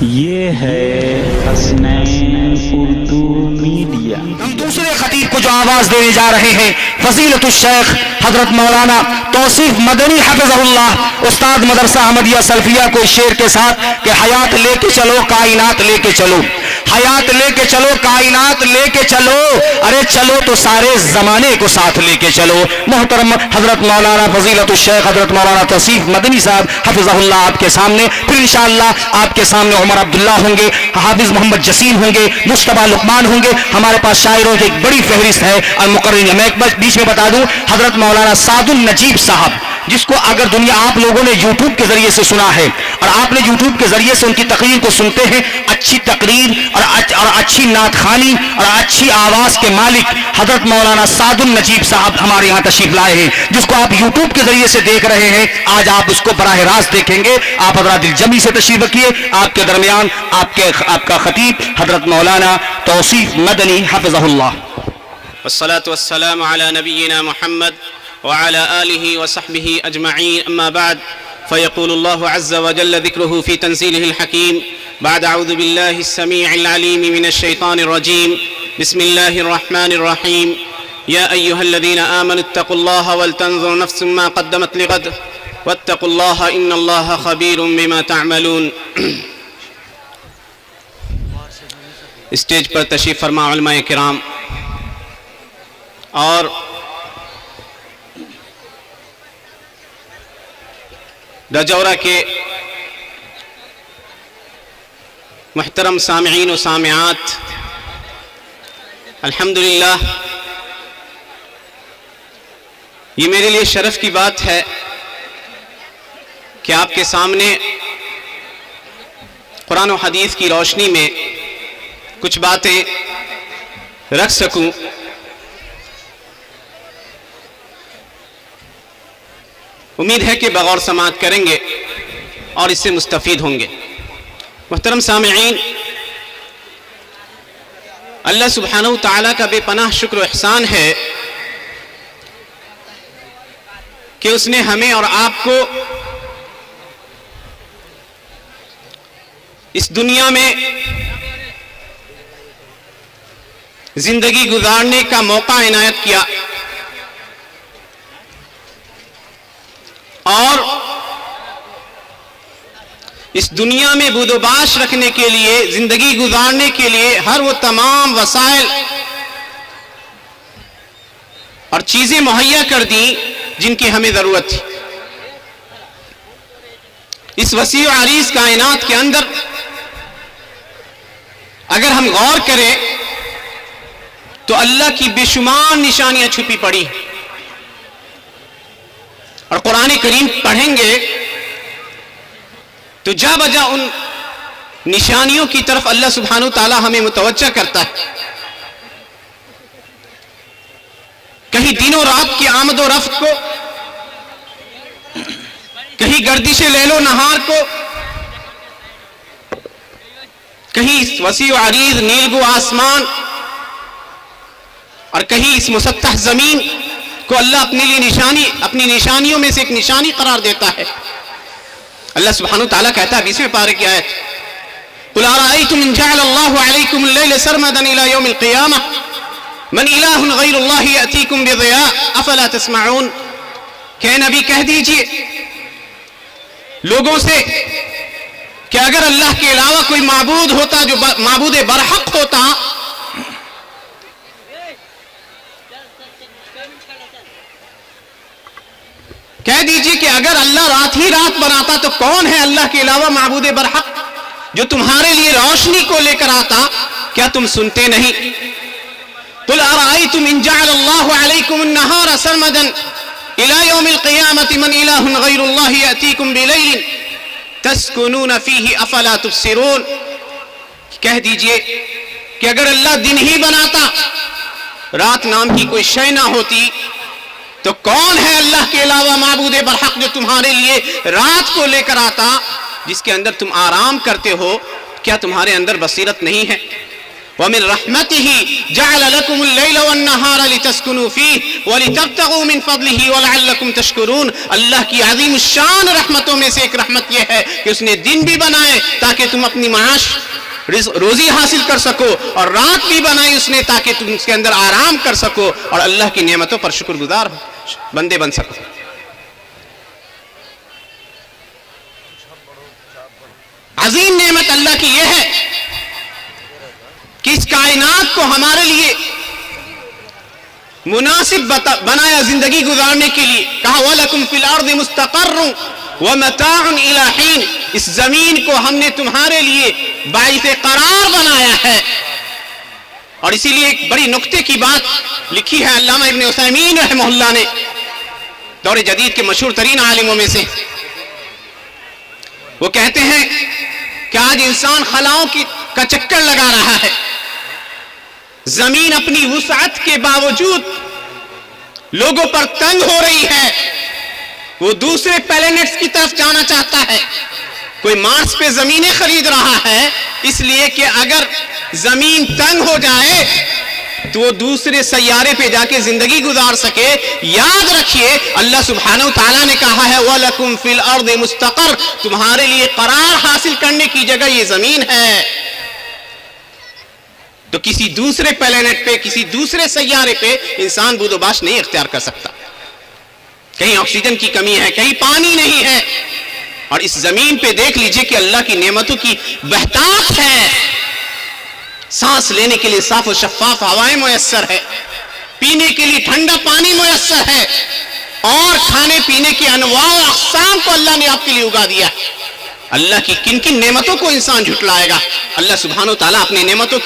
یہ ہے حسنین اردو میڈیا۔ ہم دوسرے خطیب کو جو آواز دینے جا رہے ہیں فضیلت الشیخ حضرت مولانا توصیف مدنی حفظہ اللہ، استاد مدرسہ احمدیہ سلفیہ کو اس شعر کے ساتھ کہ حیات لے کے چلو کائنات لے کے چلو، حیات لے کے چلو کائنات لے کے چلو، ارے چلو تو سارے زمانے کو ساتھ لے کے چلو۔ محترم حضرت مولانا فضیلت الشیخ حضرت مولانا توصیف مدنی صاحب حفظہ اللہ آپ کے سامنے، پھر انشاءاللہ آپ کے سامنے عمر عبداللہ ہوں گے، حافظ محمد جسیم ہوں گے، مصطفیٰ لقمان ہوں گے۔ ہمارے پاس شاعروں کی ایک بڑی فہرست ہے اور مقررین۔ میں ایک بس بیچ میں بتا دوں، حضرت مولانا سعد النجیب صاحب، جس کو اگر دنیا آپ لوگوں نے یوٹیوب کے ذریعے سے سنا ہے اور آپ نے یوٹیوب کے ذریعے سے ان کی تقریر کو سنتے ہیں، اچھی تقریر اور اچھی نعت خوانی اور اچھی آواز کے مالک حضرت مولانا سعد النجیب صاحب ہمارے یہاں تشریف لائے ہیں، جس کو آپ یوٹیوب کے ذریعے سے دیکھ رہے ہیں۔ آج آپ اس کو براہ راست دیکھیں گے۔ آپ حضرات دل جمی سے تشریف رکھیے۔ آپ کے درمیان آپ کا خطیب حضرت مولانا توصیف مدنی حفظہ اللہ۔ والصلاة والسلام على نبينا محمد وعلى آله وصحبه أجمعين، أما بعد، فيقول الله عز وجل ذكره في تنزيله الحكيم بعد أعوذ بالله السميع العليم من الشيطان الرجيم، بسم الله الرحمن الرحيم، يا أيها الذين آمنوا اتقوا الله ولتنظر نفس ما قدمت لغد واتقوا الله إن الله خبير بما تعملون۔ اسٹیج پر تشریف فرما علماء کرام اور رجورہ کے محترم سامعین و سامعات، الحمدللہ یہ میرے لیے شرف کی بات ہے کہ آپ کے سامنے قرآن و حدیث کی روشنی میں کچھ باتیں رکھ سکوں۔ امید ہے کہ بغور سماعت کریں گے اور اس سے مستفید ہوں گے۔ محترم سامعین، اللہ سبحانہ وتعالیٰ کا بے پناہ شکر و احسان ہے کہ اس نے ہمیں اور آپ کو اس دنیا میں زندگی گزارنے کا موقع عنایت کیا، اور اس دنیا میں بود و باش رکھنے کے لیے، زندگی گزارنے کے لیے ہر وہ تمام وسائل اور چیزیں مہیا کر دیں جن کی ہمیں ضرورت تھی۔ اس وسیع و عریض کائنات کے اندر اگر ہم غور کریں تو اللہ کی بے شمار نشانیاں چھپی پڑی ہیں، اور قرآن کریم پڑھیں گے تو جا بجا ان نشانیوں کی طرف اللہ سبحانہ وتعالی ہمیں متوجہ کرتا ہے۔ کہیں دن و رات کی آمد و رفت کو، کہیں گردش لیل و نہار کو، کہیں اس وسیع و عریض نیلگو آسمان اور کہیں اس مسطح زمین کو اللہ اپنے لیے اپنی نشانیوں میں سے ایک نشانی قرار دیتا ہے۔ اللہ سبحانہ وتعالیٰ کہتا ہے 20ویں پارے کی آیت، قُلْ أَرَأَيْتُمْ إِنْ جَعَلَ اللَّهُ عَلَيْكُمُ اللَّيْلَ سَرْمَدًا إِلَى يَوْمِ الْقِيَامَةِ مَنْ إِلَٰهٌ غَيْرُ اللَّهِ يَأْتِيكُمْ بِضِيَاءٍ أَفَلَا تَسْمَعُونَ۔ کہ نبی کہہ دیجئے لوگوں سے کہ اگر اللہ کے علاوہ کوئی معبود ہوتا جو معبود برحق ہوتا، کہہ دیجئے کہ اگر اللہ رات ہی رات بناتا تو کون ہے اللہ کے علاوہ معبود برحق جو تمہارے لیے روشنی کو لے کر آتا؟ کیا تم سنتے نہیں؟ قُلْ أَرَأَيْتُمْ إِنْ جَعَلَ اللَّهُ عَلَيْكُمُ النَّهَارَ سَرْمَدًا إِلَى يَوْمِ الْقِيَامَةِ مَنْ إِلَٰهٌ غَيْرُ اللَّهِ يَأْتِيكُمْ بِلَيْلٍ تَسْكُنُونَ فِيهِ أَفَلَا تُبْصِرُونَ۔ کہہ دیجئے کہ اگر اللہ دن ہی بناتا، رات نام کی کوئی شے نہ ہوتی، تو کون ہے اللہ کے علاوہ معبود برحق جو تمہارے لیے رات کو لے کر آتا، جس کے اندر تم آرام کرتے ہو؟ کیا تمہارے اندر بصیرت نہیں ہے؟ وَمِن رَحْمَتِهِ جَعَلَ لَكُمُ اللَّيْلَ وَالنَّهَارَ لِتَسْكُنُوا فِيهِ وَلِتَبْتَغُوا مِن فَضْلِهِ وَلَعَلَّكُمْ تَشْكُرُونَ۔ اللہ کی عظیم الشان رحمتوں میں سے ایک رحمت یہ ہے کہ اس نے دن بھی بنائے تاکہ تم اپنی معاش روزی حاصل کر سکو، اور رات بھی بنائی اس نے تاکہ تم اس کے اندر آرام کر سکو اور اللہ کی نعمتوں پر شکر گزار بندے بن سکو۔ عظیم نعمت اللہ کی یہ ہے کہ اس کائنات کو ہمارے لیے مناسب بنایا زندگی گزارنے کے لیے۔ کہا وَلَكُمْ فِي الْأَرْضِ مُسْتَقَرٌّ وَمَتَاعٌ إِلَىٰ حِينٍ، اس زمین کو ہم نے تمہارے لیے باعث قرار بنایا ہے۔ اور اسی لیے ایک بڑی نکتے کی بات لکھی ہے علامہ ابن عثیمین رحمہ اللہ نے، دور جدید کے مشہور ترین عالموں میں سے۔ وہ کہتے ہیں کہ آج انسان خلاؤں کا چکر لگا رہا ہے، زمین اپنی وسعت کے باوجود لوگوں پر تنگ ہو رہی ہے، وہ دوسرے پلینٹس کی طرف جانا چاہتا ہے۔ کوئی مارس پہ زمینیں خرید رہا ہے اس لیے کہ اگر زمین تنگ ہو جائے تو وہ دوسرے سیارے پہ جا کے زندگی گزار سکے۔ یاد رکھیے اللہ سبحانہ وتعالیٰ نے کہا ہے وَلَكُمْ فِي الْأَرْضِ مُسْتَقَرٌ، تمہارے لیے قرار حاصل کرنے کی جگہ یہ زمین ہے۔ تو کسی دوسرے پلینٹ پہ، کسی دوسرے سیارے پہ انسان بود و باش نہیں اختیار کر سکتا۔ کہیں آکسیجن کی کمی ہے، کہیں پانی نہیں ہے، اور اس زمین پہ دیکھ لیجئے کہ اللہ کی نعمتوں کی بہتات ہے۔ سانس لینے کے لیے صاف و شفاف ہوائیں میسر ہے، پینے کے لیے ٹھنڈا پانی میسر ہے، اور کھانے پینے کے انواع و اقسام کو اللہ نے آپ کے لیے اگا دیا ہے۔ اللہ کی کن کن نعمتوں کو انسان جھٹلائے گا؟ اللہ سبحانہ وتعالیٰ اپنی نعمتوں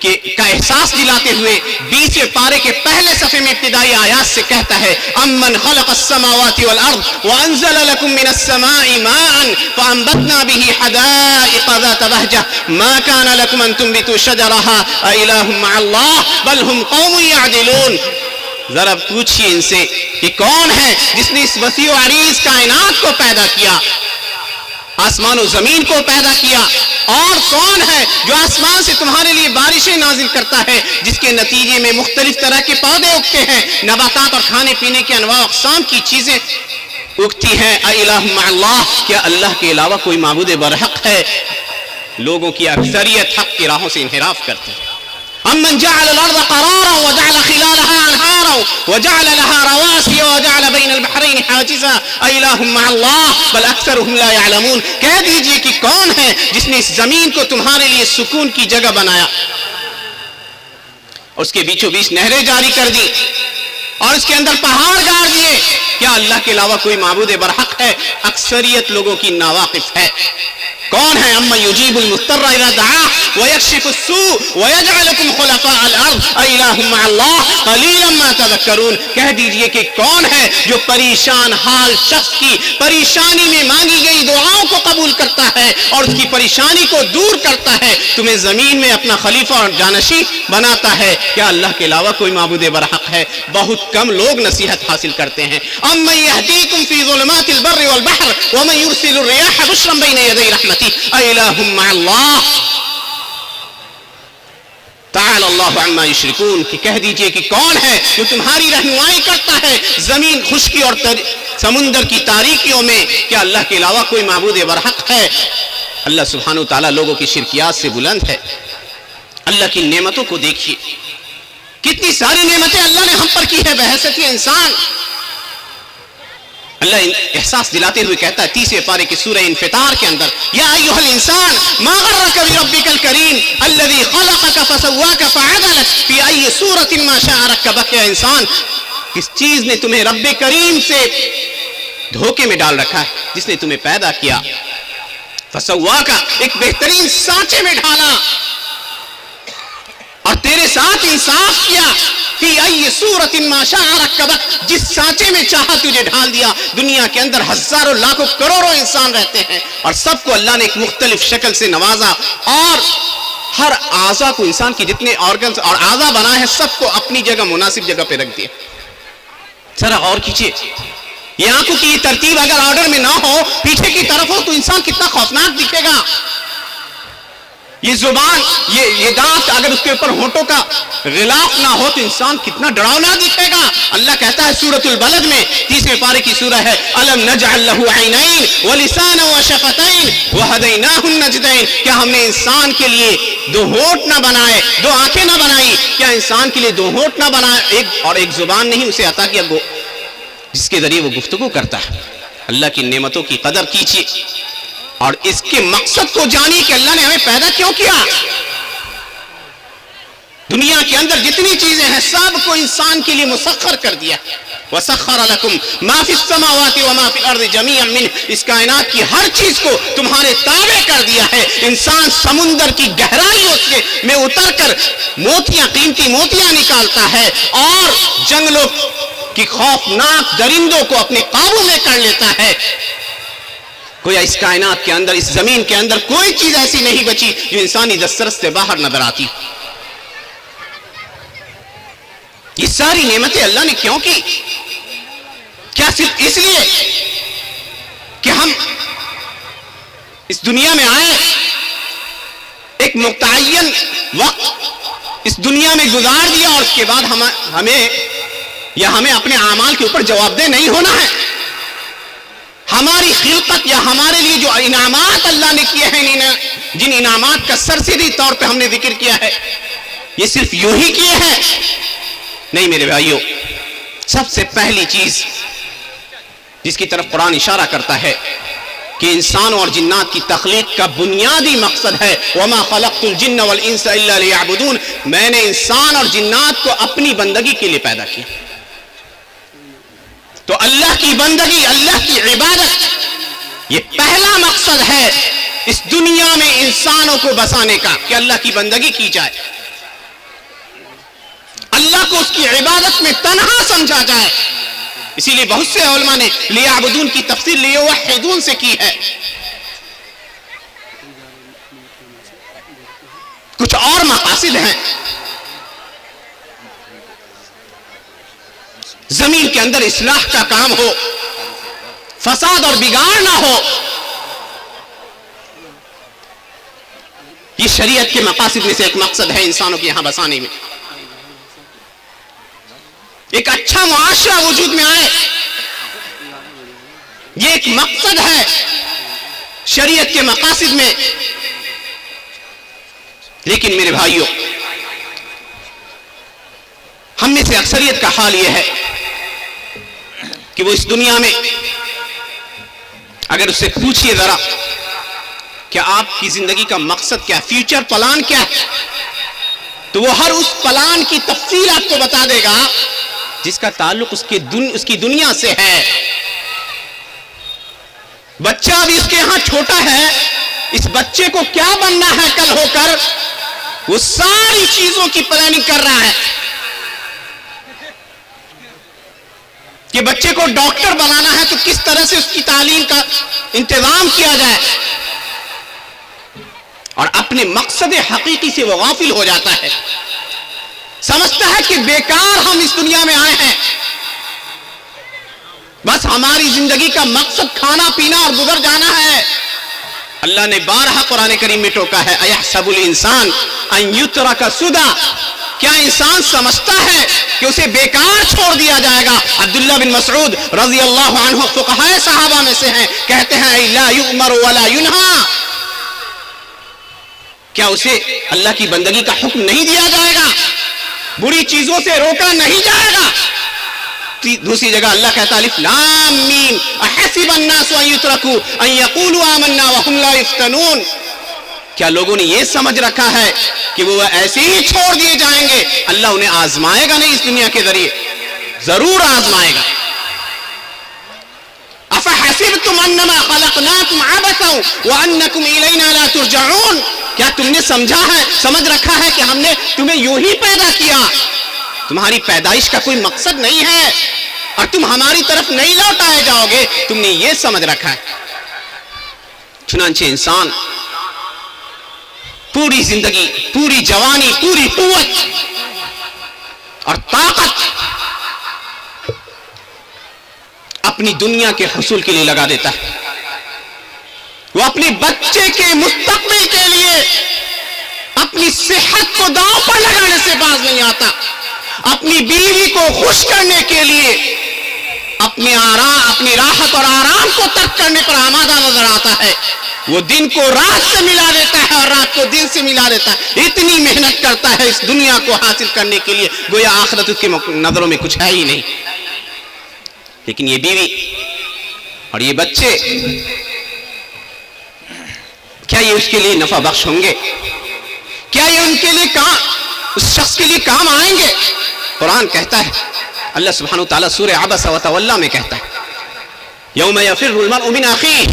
کا احساس دلاتے ہوئے 20 پارے کے پہلے صفحے میں ابتدائی آیات سے کہتا ہے امن خلق السماوات والارض وانزل لكم من السماء ماء فانبتنا به حدائق ذات بهجة ما كان لكم ان تنبتوا شجرها أإله مع الله بل هم قوم يعدلون۔ ذرا پوچھئے ان سے کہ کون ہے جس نے اس وسیع و عریض کائنات کو پیدا کیا، آسمان و زمین کو پیدا کیا، اور کون ہے جو آسمان سے تمہارے لیے بارشیں نازل کرتا ہے جس کے نتیجے میں مختلف طرح کے پودے اگتے ہیں، نباتات اور کھانے پینے کے انواع اقسام کی چیزیں اگتی ہیں۔ اِلٰہ مع اللہ، کیا اللہ کے علاوہ کوئی معبود برحق ہے؟ لوگوں کی اکثریت حق کی راہوں سے انحراف کرتی ہے۔ امن جعل الارض قرارا وجعل خلالها انهارا وجعل لها رواسي وجعل بين البحرين حاجزا اإله مع الله بل اکثرهم لا يعلمون۔ کہہ دیجئے کہ کون ہے جس نے اس زمین کو تمہارے لیے سکون کی جگہ بنایا، اس کے بیچوں بیچ نہریں جاری کر دی اور اس کے اندر پہاڑ گاڑ دیے؟ کیا اللہ کے علاوہ کوئی معبود برحق ہے؟ اکثریت لوگوں کی ناواقف ہے۔ کون ہے؟ اَمَّن يُجِيبُ الْمُضْطَرَّ إِذَا دَعَاهُ وَيَكْشِفُ السُّوءَ وَيَجْعَلُكُمْ خُلَفَاءَ الْأَرْضِ أَإِلَٰهٌ مَّعَ اللَّهِ قَلِيلًا مَّا تَذَكَّرُونَ۔ کہہ دیجئے کہ کون ہے جو پریشان حال شخص کی پریشانی میں مانگی گئی دعاؤں کو قبول کرتا ہے اور اس کی پریشانی کو دور کرتا ہے، تمہیں زمین میں اپنا خلیفہ اور جانشین بناتا ہے؟ کیا اللہ کے علاوہ کوئی معبود برحق ہے؟ بہت کم لوگ نصیحت حاصل کرتے ہیں۔ اَمَّن يَهْدِيكُمْ فِي ظُلُمَاتِ الْبَرِّ وَالْبَحْرِ وَمَن يُرْسِلُ الرِّيَاحَ بُشْرًا بَيْنَ يَدَيْ رَحْمَتِهِ أَإِلَٰهٌ مَّعَ اللَّهِ تعالی اللہ عما یشرکون۔ کہ کہہ دیجئے کہ کون ہے جو تمہاری رہنمائی کرتا ہے زمین خشکی اور سمندر کی تاریکیوں میں؟ کیا اللہ کے علاوہ کوئی معبود برحق ہے؟ اللہ سبحانہ وتعالیٰ لوگوں کی شرکیات سے بلند ہے۔ اللہ کی نعمتوں کو دیکھیے، کتنی ساری نعمتیں اللہ نے ہم پر کی ہے بحیثیت انسان۔ اللہ احساس دلاتے ہوئے کہتا ہے 30 پارے کی سورہ انفطار کے اندر یا ایھا الانسان ما غرک بربک الکریم الذی خلقک فسواک فعدلک فی ای صورۃ ما شاء رکبک۔ یا انسان، کس چیز نے تمہیں رب کریم سے دھوکے میں ڈال رکھا ہے؟ جس نے تمہیں پیدا کیا، فسواک، ایک بہترین سانچے میں ڈالا اور تیرے ساتھ انصاف کیا، فی ای صورت ما شاء رکبک، جس سانچے میں چاہا تجھے ڈھال دیا۔ دنیا کے اندر ہزاروں لاکھوں کروڑوں انسان رہتے ہیں اور سب کو اللہ نے ایک مختلف شکل سے نوازا، اور ہر اعضا کو، انسان کی جتنے آرگنز اور اعضا بنا ہے سب کو اپنی جگہ مناسب جگہ پہ رکھ دیا۔ ذرا غور کیجئے، یہ آنکھوں کی یہ ترتیب اگر آرڈر میں نہ ہو، پیچھے کی طرف ہو، تو انسان کتنا خوفناک دکھے گا۔ یہ زبان، یہ دانت اگر اس کے اوپر ہونٹوں کا غلاف نہ ہو تو انسان کتنا ڈراؤنا دکھے گا۔ اللہ کہتا ہے سورۃ البلد میں 30ویں پارے کی سورہ ہے، الم نجعل له عینین ولسانا وشفتین وہدیناہ النجدین، کیا ہم نے انسان کے لیے دو ہونٹ نہ بنائے، دو آنکھیں نہ بنائی؟ کیا انسان کے لیے دو ہونٹ نہ بنائے اور ایک زبان نہیں اسے عطا کیا جس کے ذریعے وہ گفتگو کرتا ہے؟ اللہ کی نعمتوں کی قدر کیجیے اور اس کے مقصد کو جانیے کہ اللہ نے ہمیں پیدا کیوں کیا۔ دنیا کے اندر جتنی چیزیں ہیں سب کو انسان کے لیے مسخر کر دیا۔ وَسَخَّرَ لَكُمْ مَا فِي السَّمَاوَاتِ وَمَا فِي الْأَرْضِ جَمِيعًا مِّنْهُ، اس کائنات کی ہر چیز کو تمہارے تابع کر دیا ہے۔ انسان سمندر کی گہرائیوں میں اتر کر موتیاں، قیمتی موتیاں نکالتا ہے اور جنگلوں کی خوفناک درندوں کو اپنے قابو میں کر لیتا ہے۔ گویا اس کائنات کے اندر، اس زمین کے اندر کوئی چیز ایسی نہیں بچی جو انسانی دسترس سے باہر نظر آتی۔ یہ ساری نعمتیں اللہ نے کیوں کی؟ کیا صرف اس لیے کہ ہم اس دنیا میں آئے، ایک متعین وقت اس دنیا میں گزار دیا اور اس کے بعد ہمیں اپنے اعمال کے اوپر جواب دہ نہیں ہونا ہے؟ ہماری خلقت یا ہمارے لیے جو انعامات اللہ نے کیے ہیں، جن انعامات کا سرسری طور پہ ہم نے ذکر کیا ہے، یہ صرف یوں ہی کیے ہیں؟ نہیں میرے بھائیوں، سب سے پہلی چیز جس کی طرف قرآن اشارہ کرتا ہے کہ انسانوں اور جنات کی تخلیق کا بنیادی مقصد ہے وَمَا خَلَقْتُ الْجِنَّ وَالْإِنسَ إِلَّا لِيَعْبُدُونَ، میں نے انسان اور جنات کو اپنی بندگی کے لیے پیدا کیا۔ تو اللہ کی بندگی، اللہ کی عبادت، یہ پہلا مقصد ہے اس دنیا میں انسانوں کو بسانے کا، کہ اللہ کی بندگی کی جائے، اللہ کو اس کی عبادت میں تنہا سمجھا جائے۔ اسی لیے بہت سے علماء نے لیعبدون کی تفسیر لیوحدون سے کی ہے۔ کچھ اور مقاصد ہیں، زمین کے اندر اصلاح کا کام ہو، فساد اور بگاڑ نہ ہو، یہ شریعت کے مقاصد میں سے ایک مقصد ہے انسانوں کے یہاں بسانے میں۔ ایک اچھا معاشرہ وجود میں آئے، یہ ایک مقصد ہے شریعت کے مقاصد میں۔ لیکن میرے بھائیوں، ہم میں سے اکثریت کا حال یہ ہے کہ وہ اس دنیا میں اگر اس سے پوچھئے ذرا کہ آپ کی زندگی کا مقصد کیا، فیوچر پلان کیا ہے، تو وہ ہر اس پلان کی تفصیل آپ کو بتا دے گا جس کا تعلق اس کی دنیا سے ہے۔ بچہ ابھی اس کے یہاں چھوٹا ہے، اس بچے کو کیا بننا ہے کل ہو کر، وہ ساری چیزوں کی پلاننگ کر رہا ہے کہ بچے کو ڈاکٹر بنانا ہے تو کس طرح سے اس کی تعلیم کا انتظام کیا جائے، اور اپنے مقصد حقیقی سے وہ غافل ہو جاتا ہے، سمجھتا ہے کہ بیکار ہم اس دنیا میں آئے ہیں، بس ہماری زندگی کا مقصد کھانا پینا اور گزر جانا ہے۔ اللہ نے بارہا قرآن کریم میں ٹوکا ہے، اَيَحْسَبُ الْإِنسَانُ أَن يُتْرَكَ سُدًى، کیا انسان سمجھتا ہے کہ اسے بیکار چھوڑ دیا جائے گا؟ عبداللہ بن مسعود رضی اللہ عنہ فقہائے صحابہ میں سے ہیں، کہتے ہیں لا یؤمر ولا ینہا، کیا اسے اللہ کی بندگی کا حکم نہیں دیا جائے گا، بری چیزوں سے روکا نہیں جائے گا؟ دوسری جگہ اللہ کہتا ہے الف لام میم احسب الناس ان یترکوا ان یقولوا آمنا وهم لا یفتنون، کیا لوگوں نے یہ سمجھ رکھا ہے کہ وہ ایسے ہی چھوڑ دیے جائیں گے؟ اللہ انہیں آزمائے گا نہیں، اس دنیا کے ذریعے ضرور آزمائے گا۔ افحسبتم انما خلقناکم عبثا وانکم الینا لا ترجعون، کیا تم نے سمجھ رکھا ہے کہ ہم نے تمہیں یوں ہی پیدا کیا، تمہاری پیدائش کا کوئی مقصد نہیں ہے اور تم ہماری طرف نہیں لوٹائے جاؤ گے، تم نے یہ سمجھ رکھا ہے۔ چنانچہ انسان پوری زندگی، پوری جوانی، پوری قوت اور طاقت اپنی دنیا کے حصول کے لیے لگا دیتا ہے، وہ اپنے بچے کے مستقبل کے لیے اپنی صحت کو داؤں پر لگانے سے باز نہیں آتا، اپنی بیوی کو خوش کرنے کے لیے اپنی راحت اور آرام کو ترک کرنے پر آمادہ نظر آتا ہے۔ وہ دن کو رات سے ملا دیتا ہے اور رات کو دن سے ملا دیتا ہے، اتنی محنت کرتا ہے اس دنیا کو حاصل کرنے کے لیے، گویا آخرت اس کے نظروں میں کچھ ہے ہی نہیں۔ لیکن یہ بیوی اور یہ بچے، کیا یہ اس کے لیے نفع بخش ہوں گے؟ کیا یہ ان کے لیے اس شخص کے لیے کام آئیں گے؟ قرآن کہتا ہے، اللہ سبحانہ وتعالیٰ سورہ عبس وتولیٰ میں کہتا ہے، یوم یفر المرء من اخیہ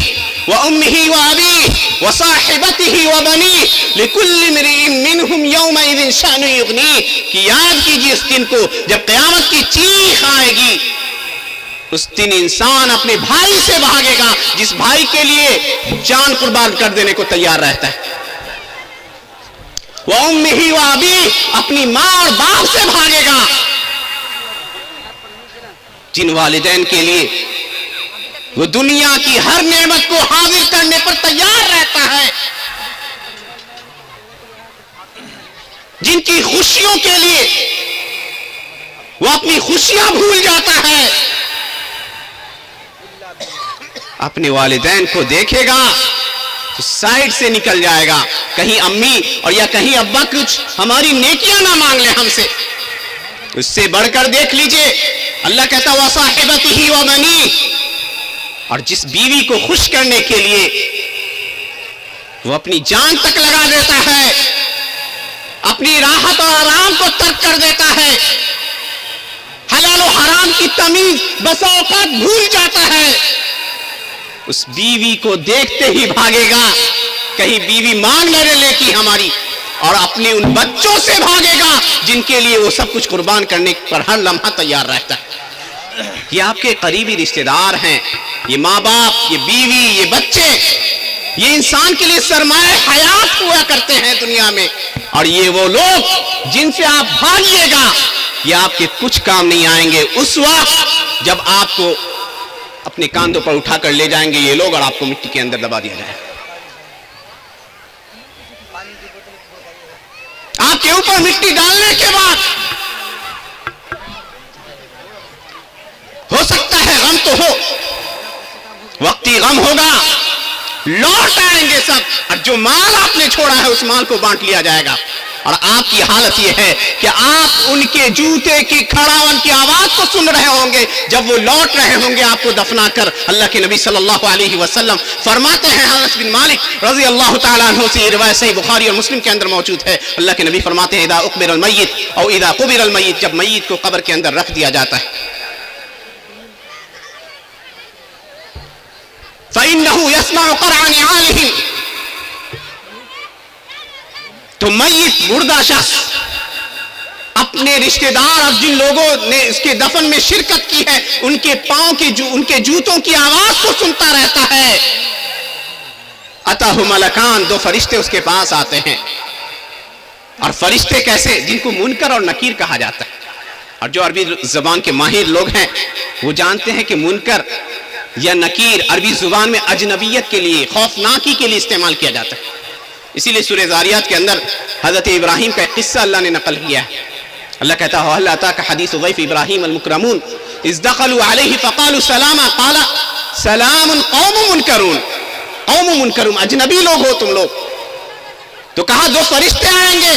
وامہ وابیہ وصاحبتہ وبنیہ لکل امرئ منہم یومئذ شأن یغنیہ، کہ یاد کیجیے اس دن کو جب قیامت کی چیخ آئے گی، اس دن انسان اپنے بھائی سے بھاگے گا جس بھائی کے لیے جان قربان کر دینے کو تیار رہتا ہے۔ وَأُمِّهِ وَأَبِيهِ، اپنی ماں اور باپ سے بھاگے گا جن والدین کے لیے وہ دنیا کی ہر نعمت کو حاضر کرنے پر تیار رہتا ہے، جن کی خوشیوں کے لیے وہ اپنی خوشیاں بھول جاتا ہے، اپنے والدین کو دیکھے گا تو سائڈ سے نکل جائے گا، کہیں امی اور یا کہیں ابا کچھ ہماری نیکیاں نہ مانگ لیں ہم سے۔ اس سے بڑھ کر دیکھ لیجئے، اللہ کہتا ہے وَصَاحِبَتِهِ وَبَنِيهِ، اور جس بیوی کو خوش کرنے کے لیے وہ اپنی جان تک لگا دیتا ہے، اپنی راحت اور آرام کو ترک کر دیتا ہے، حلال و حرام کی تمیز بسا اوقات بھول جاتا ہے، اس بیوی کو دیکھتے ہی بھاگے گا، کہیں بیوی مانگ نہ لے کی ہماری، اور اپنے ان بچوں سے بھاگے گا جن کے لیے وہ سب کچھ قربان کرنے پر ہر لمحہ تیار رہتا ہے۔ یہ آپ کے قریبی رشتہ دار ہیں، یہ ماں باپ، یہ بیوی، یہ بچے، یہ انسان کے لیے سرمایہ حیات ہوا کرتے ہیں دنیا میں، اور یہ وہ لوگ جن سے آپ بھاگیے گا یہ آپ کے کچھ کام نہیں آئیں گے اس وقت جب آپ کو اپنے کاندھوں پر اٹھا کر لے جائیں گے یہ لوگ اور آپ کو مٹی کے اندر دبا دیا جائے گا۔ آپ کے اوپر مٹی ڈالنے کے بعد ہو سکتا ہے غم تو ہو، وقتی غم ہوگا، لوٹ آئیں گے سب، اور جو مال آپ نے چھوڑا ہے اس مال کو بانٹ لیا جائے گا، اور آپ کی حالت یہ ہے کہ آپ ان کے جوتے کی کھڑاون کی آواز کو سن رہے ہوں گے جب وہ لوٹ رہے ہوں گے آپ کو دفنا کر۔ اللہ کے نبی صلی اللہ علیہ وسلم فرماتے ہیں، انس بن مالک رضی اللہ تعالیٰ عنہ سے یہ روایت صحیح بخاری اور مسلم کے اندر موجود ہے، اللہ کے نبی فرماتے ہیں اذا اقبر المیت او اذا قبر المیت، جب میت کو قبر کے اندر رکھ دیا جاتا ہے، فإنه يسمع قرع نعالهم، تو میت مردہ شخص اپنے رشتہ دار اور جن لوگوں نے اس کے دفن میں شرکت کی ہے ان کے پاؤں کی ان کے جوتوں کی آواز کو سنتا رہتا ہے۔ اتاہ ملکان، دو فرشتے اس کے پاس آتے ہیں، اور فرشتے کیسے؟ جن کو منکر اور نکیر کہا جاتا ہے، اور جو عربی زبان کے ماہر لوگ ہیں وہ جانتے ہیں کہ منکر یا نکیر عربی زبان میں اجنبیت کے لیے، خوفناکی کے لیے استعمال کیا جاتا ہے۔ اسی لیے سورہ ذاریات کے اندر حضرت ابراہیم کا ایک قصہ اللہ نے نقل کیا ہے، اللہ کہتا ہے وَهَلْ أَتَاكَ حَدِيثُ ضَيْفِ إِبْرَاهِيمَ الْمُكْرَمُونَ إِذْ دَخَلُوا عَلَيْهِ فَقَالُوا سَلَامًا قَالَ سَلَامٌ قَوْمٌ مُنْكَرُونَ، قوم منکرون، اجنبی لوگ ہو تم لوگ۔ تو کہا دو فرشتے آئیں گے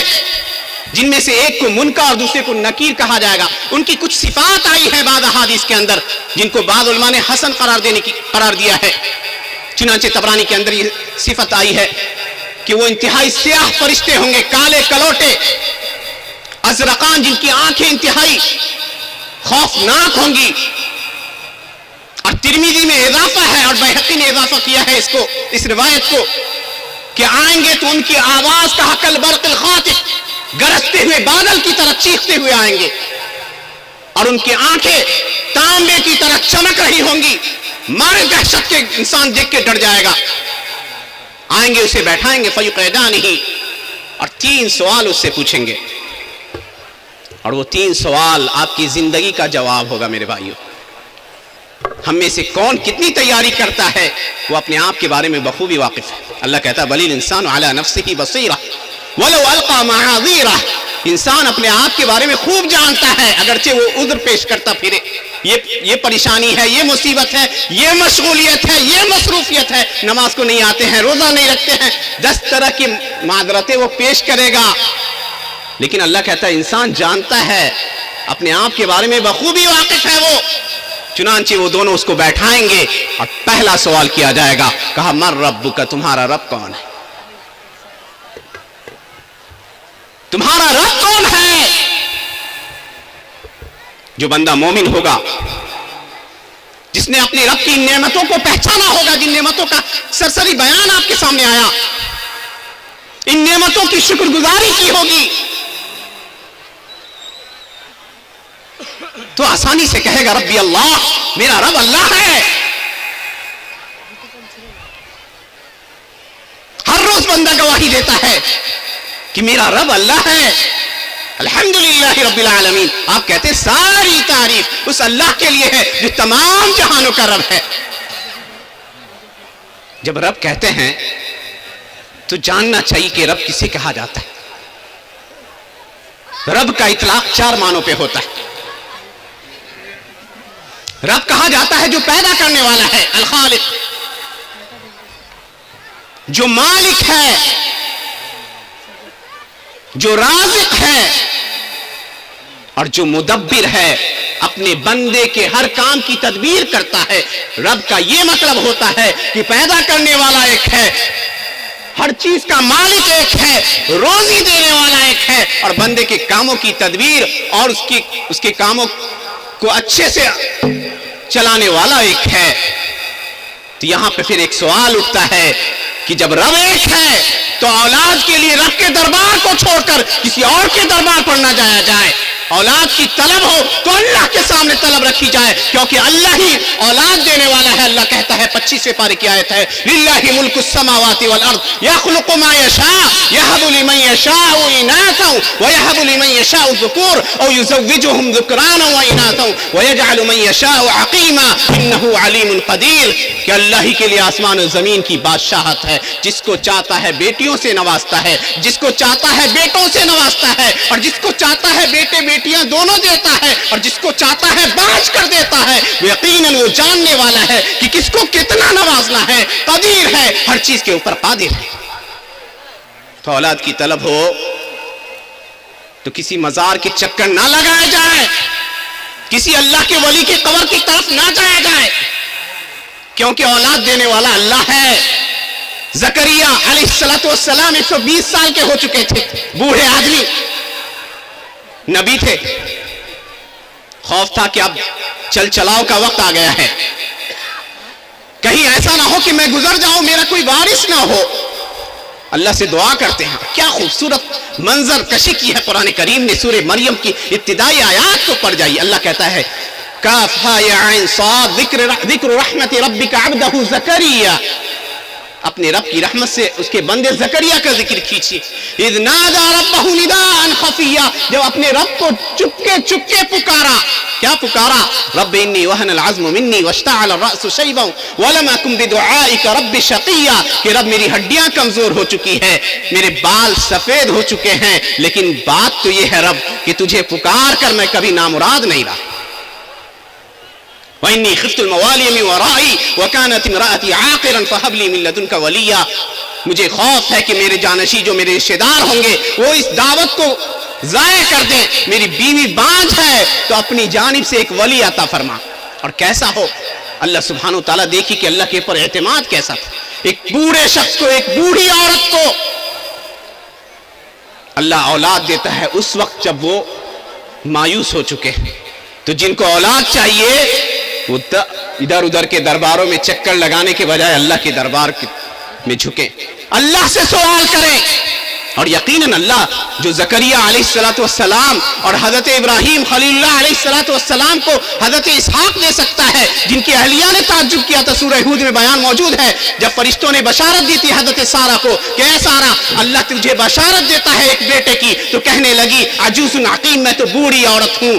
جن میں سے ایک کو منکر اور دوسرے کو نکیر کہا جائے گا، ان کی کچھ صفات آئی ہیں بعض احادیث کے اندر جن کو بعض علماء نے حسن قرار دیا ہے، چنانچہ طبرانی کے اندر یہ صفت آئی ہے کہ وہ انتہائی سیاہ فرشتے ہوں گے، کالے کلوٹے ازرقان، جن کی آنکھیں انتہائی خوفناک ہوں گی، اور ترمذی میں اضافہ ہے اور بیہقی نے اضافہ کیا ہے اس روایت کو کہ آئیں گے تو ان کی آواز کا حق البرق الخاطف، گرجتے ہوئے بادل کی طرح چیختے ہوئے آئیں گے، اور ان کی آنکھیں تانبے کی طرح چمک رہی ہوں گی، مارے دہشت کے انسان دیکھ کے ڈر جائے گا۔ آئیں گے اسے بیٹھائیں گے فیقعدانہ، اور 3 سوال اس سے پوچھیں گے، اور وہ 3 سوال آپ کی زندگی کا جواب ہوگا۔ میرے بھائیوں، ہم میں سے کون کتنی تیاری کرتا ہے وہ اپنے آپ کے بارے میں بخوبی واقف ہے۔ اللہ کہتا ہے بل الانسان علی نفسہ بصیرہ وَلَوْ أَلْقَى مَعَاذِيرَهُ. انسان اپنے آپ کے بارے میں خوب جانتا ہے اگرچہ وہ عذر پیش کرتا پھرے، یہ پریشانی ہے، یہ مصیبت ہے، یہ مشغولیت ہے، یہ مصروفیت ہے، نماز کو نہیں آتے ہیں، روزہ نہیں رکھتے ہیں، 10 طرح کی معذرتیں وہ پیش کرے گا. لیکن اللہ کہتا ہے انسان جانتا ہے اپنے آپ کے بارے میں بخوبی واقف ہے وہ. چنانچہ وہ دونوں اس کو بیٹھائیں گے اور پہلا سوال کیا جائے گا. کہا من ربک، تمہارا رب کون ہے؟ تمہارا رب کون ہے؟ جو بندہ مومن ہوگا، جس نے اپنے رب کی نعمتوں کو پہچانا ہوگا، جن نعمتوں کا سرسری بیان آپ کے سامنے آیا، ان نعمتوں کی شکر گزاری کی ہوگی، تو آسانی سے کہے گا ربی اللہ، میرا رب اللہ ہے. ہر روز بندہ گواہی دیتا ہے کہ میرا رب اللہ ہے. الحمدللہ رب العالمین. آپ کہتے ہیں ساری تعریف اس اللہ کے لیے ہے جو تمام جہانوں کا رب ہے. جب رب کہتے ہیں تو جاننا چاہیے کہ رب کسے کہا جاتا ہے. رب کا اطلاق 4 معنوں پہ ہوتا ہے. رب کہا جاتا ہے جو پیدا کرنے والا ہے، الخالق، جو مالک ہے، جو رازق ہے، اور جو مدبر ہے، اپنے بندے کے ہر کام کی تدبیر کرتا ہے. رب کا یہ مطلب ہوتا ہے کہ پیدا کرنے والا ایک ہے، ہر چیز کا مالک ایک ہے، روزی دینے والا ایک ہے، اور بندے کے کاموں کی تدبیر اور اس کے کاموں کو اچھے سے چلانے والا ایک ہے. تو یہاں پہ پھر ایک سوال اٹھتا ہے کہ جب رب ایک ہے تو اولاد کے لیے رب کے دربار کو چھوڑ کر کسی اور کے دربار پر نہ جایا جائے. اولاد کی طلب ہو تو اللہ کے سامنے طلب رکھی جائے، کیونکہ اللہ ہی اولاد دینے والا ہے. اللہ کہتا ہے 25 پارے کی آیت ہے للہ ملک السماوات والارض یخلق ما یشاء یہب لمن یشاء اناثا ویہب لمن یشاء الذکور او یزوجہم ذکرانا واناثا ویجعل من یشاء عقیما انہ علیم قدیر. کہ اللہ ہی کے لیے آسمان و زمین کی بادشاہت ہے. جس کو چاہتا ہے بیٹیوں سے نوازتا ہے، جس کو چاہتا ہے بیٹوں سے نوازتا ہے، اور جس کو چاہتا ہے بیٹے بیٹیاں دونوں دیتا ہے، اور جس کو چاہتا ہے بانٹ کر دیتا ہے. یقیناً وہ جاننے والا ہے کہ کس کو کتنا نوازنا ہے، قدیر ہے، ہر چیز کے اوپر قادر ہے. تو اولاد کی طلب ہو تو کسی مزار کے چکر نہ لگایا جائے، کسی اللہ کے ولی کی قبر کی طرف نہ جایا جائے، کیونکہ اولاد دینے والا اللہ ہے. زکریا علیہ السلام 120 سال کے ہو چکے تھے، بوڑھے آدمی، نبی تھے. خوف تھا کہ اب چل چلاؤ کا وقت آ گیا ہے، کہیں ایسا نہ ہو کہ میں گزر جاؤں، میرا کوئی وارث نہ ہو. اللہ سے دعا کرتے ہیں. کیا خوبصورت منظر کشی کی ہے قرآن کریم نے. سورہ مریم کی ابتدائی آیات کو پڑھ جائیے. اللہ کہتا ہے کاف ہا یا عین صاد ذکر رحمت ربک عبدہ زکریا. اپنے رب کی رحمت سے اس کے بندے زکریا کا ذکر کیجیے. اذ نادى ربہ نداء خفیا. جب اپنے رب کو چپکے چپکے پکارا. کیا پکارا؟ رب انی وہن العظم منی واشتعل الرأس شیبا ولم اکن بدعائک رب شقیا. کہ رب میری ہڈیاں کمزور ہو چکی ہے، میرے بال سفید ہو چکے ہیں، لیکن بات تو یہ ہے رب کہ تجھے پکار کر میں کبھی نامراد نہیں رہا. وَإِنِّي خِفْتُ الْمَوَالِيَ مِنْ وَرَائِي وَكَانَتِ امْرَأَتِي عَاقِرًا فَهَبْ لِي مِنْ لَدُنْكَ وَلِيًّا. مجھے خوف ہے کہ میرے جانشین جو میرے رشتہ دار ہوں گے وہ اس دعوت کو ضائع کر دیں. میری بیوی بانجھ ہے تو اپنی جانب سے ایک ولی عطا فرما. اور کیسا ہو اللہ سبحانہ و تعالیٰ، دیکھی کہ اللہ کے پر اعتماد کیسا تھا. ایک بوڑھے شخص کو، ایک بوڑھی عورت کو اللہ اولاد دیتا ہے اس وقت جب وہ مایوس ہو چکے. تو جن کو اولاد چاہیے وہ ادھر ادھر کے درباروں میں چکر لگانے کے بجائے اللہ کے دربار میں جھکیں، اللہ سے سوال کریں. اور یقیناً اللہ جو زکریا علیہ السلام اور حضرت ابراہیم خلیل اللہ علیہ السلام کو حضرت اسحاق دے سکتا ہے، جن کی اہلیہ نے تعجب کیا تھا، سورہ ہود میں بیان موجود ہے. جب فرشتوں نے بشارت دی تھی حضرت سارہ کو کہ اے سارہ اللہ تجھے بشارت دیتا ہے ایک بیٹے کی، تو کہنے لگی عجوز عقیم، میں تو بوڑھی عورت ہوں.